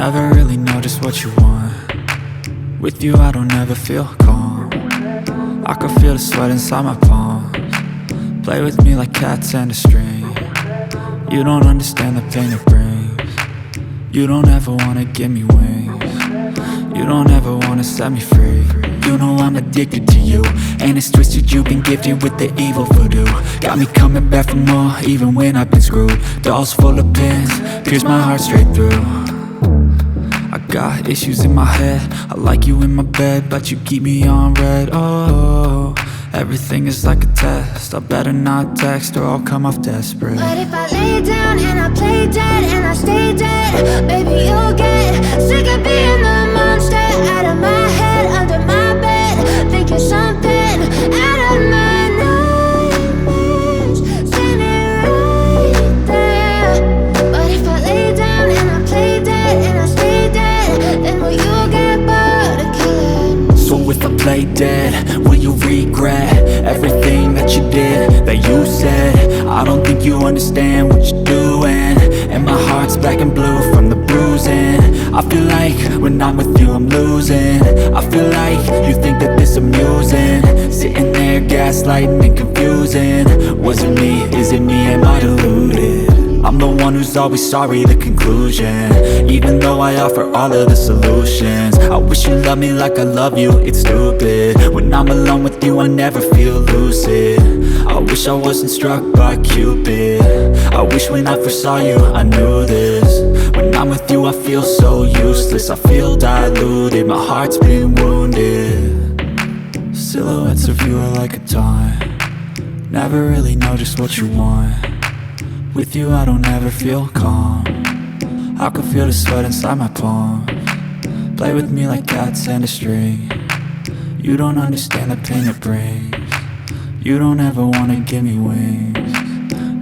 Never really know just what you want. With you I don't ever feel calm. I can feel the sweat inside my palms. Play with me like cats and a string. You don't understand the pain it brings. You don't ever wanna give me wings. You don't ever wanna set me free. You know I'm addicted to you, and it's twisted, you've been gifted with the evil voodoo. Got me coming back for more, even when I've been screwed. Dolls full of pins, pierce my heart straight through. I got issues in my head, I like you in my bed, but you keep me on red. Oh, everything is like a test. I better not text or I'll come off desperate. But if I lay down and I play dead and I stay dead, baby you'll get sick of being the monster out of my head, under my bed, thinking something out of my nightmares, standing right there. But if I lay down and I play dead and I stay dead, then will you get bored of killing me? So if I play dead, will you regret everything that you did, that you said? I don't think you understand what you're doing, and my heart's black and blue from the bruising. I feel like when I'm with you I'm losing. I feel like you think that this amusing, sitting there gaslighting and confusing. Was it me? Is it me? Am I deluded? I'm the one who's always sorry, the conclusion, even though I offer all of the solutions. I wish you loved me like I love you, it's stupid. When I'm alone with you I never feel lucid. I wish I wasn't struck by Cupid. I wish when I first saw you I knew this. When I'm with you I feel so useless, I feel diluted, my heart's been wounded. Silhouettes of you are like a taunt. Never really know just what you want. With you I don't ever feel calm. I can feel the sweat inside my palms. Play with me like cats and a string. You don't understand the pain it brings. You don't ever wanna give me wings.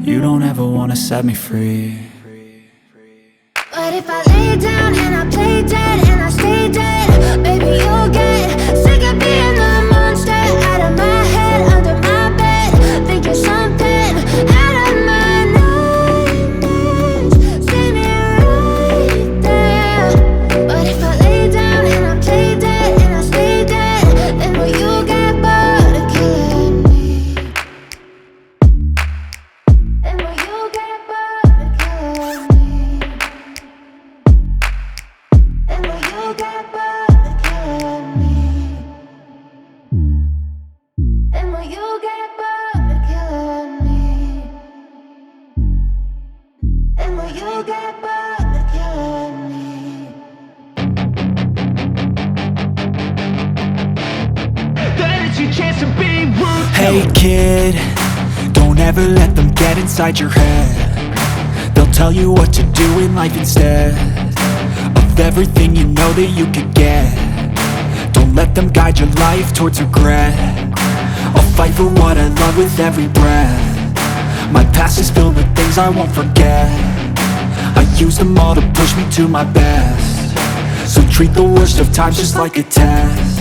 You don't ever wanna set me free. But if I lay down and I play dead and I stay dead, baby you'll get sick of being the monster out of my head, under my bed, thinking something out of my nightmares, standing right there. But if I lay down and I play dead and I stay dead, then will you get bored of killing me? Then will you get bored of killing me? Then will you get bored of killing me? Then will you get bored of killing me? Then will you get bored of killing me? That is your chance to be ruthless. Hey kid, don't ever let them get inside your head. They'll tell you what to do in life instead of everything you know that you could get. Don't let them guide your life towards regret. I'll fight for what I love with every breath. My past is filled with things I won't forget. I use them all to push me to my best. So treat the worst of times just like a test.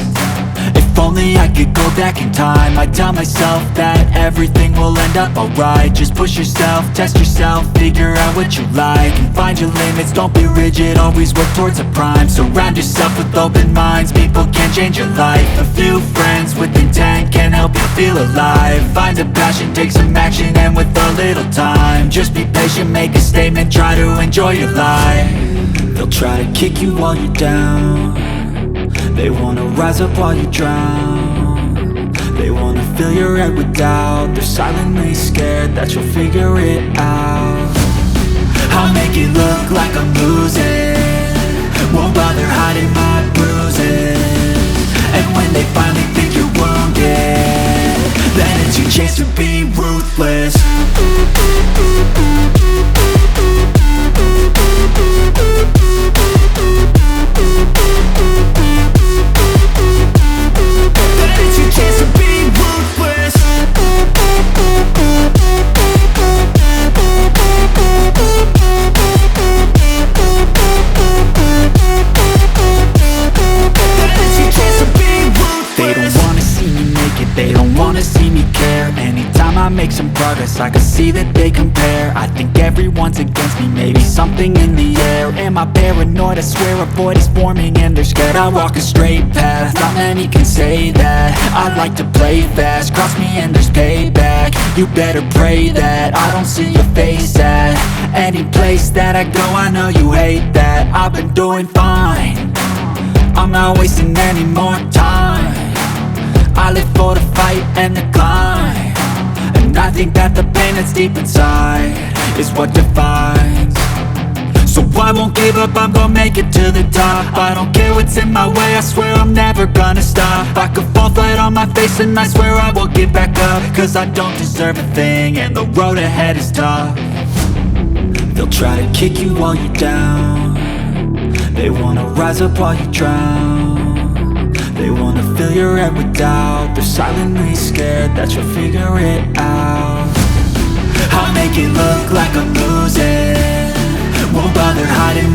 If only I could go back in time, I'd tell myself that everything will end up alright. Just push yourself, test yourself, figure out what you like, and find your limits, don't be rigid, always work towards a prime. Surround yourself with open minds, people can change your life. A few friends with intent can help you feel alive. Find a passion, take some action, and with a little time, just be patient, make a statement, try to enjoy your life. They'll try to kick you while you're down. They wanna rise up while you drown. They wanna fill your head with doubt. They're silently scared that you'll figure it out. I'll make it look like I'm losing, won't bother hiding my bruises. And when they finally think you're wounded, then it's your chance to be ruthless. They don't wanna see me care. Anytime I make some progress, I can see that they compare. I think everyone's against me, maybe something in the air. Am Am I paranoid? I swear a void is forming and they're scared I walk a straight path. Not many can say that. I like to play fast, cross me and there's payback. You better pray that I don't see your face at any place that I go. I know you hate that. I've been doing fine, I'm not wasting any more time. I live for the fight and the climb, and I think that the pain that's deep inside is what defines. So I won't give up, I'm gonna make it to the top. I don't care what's in my way, I swear I'm never gonna stop. I could fall flat on my face and I swear I will get back up, cause I don't deserve a thing and the road ahead is tough. They'll try to kick you while you're down, they wanna rise up while you drown. They wanna fill your head with doubt, they're silently scared that you'll figure it out. I'll make it look like I'm losing, won't bother hiding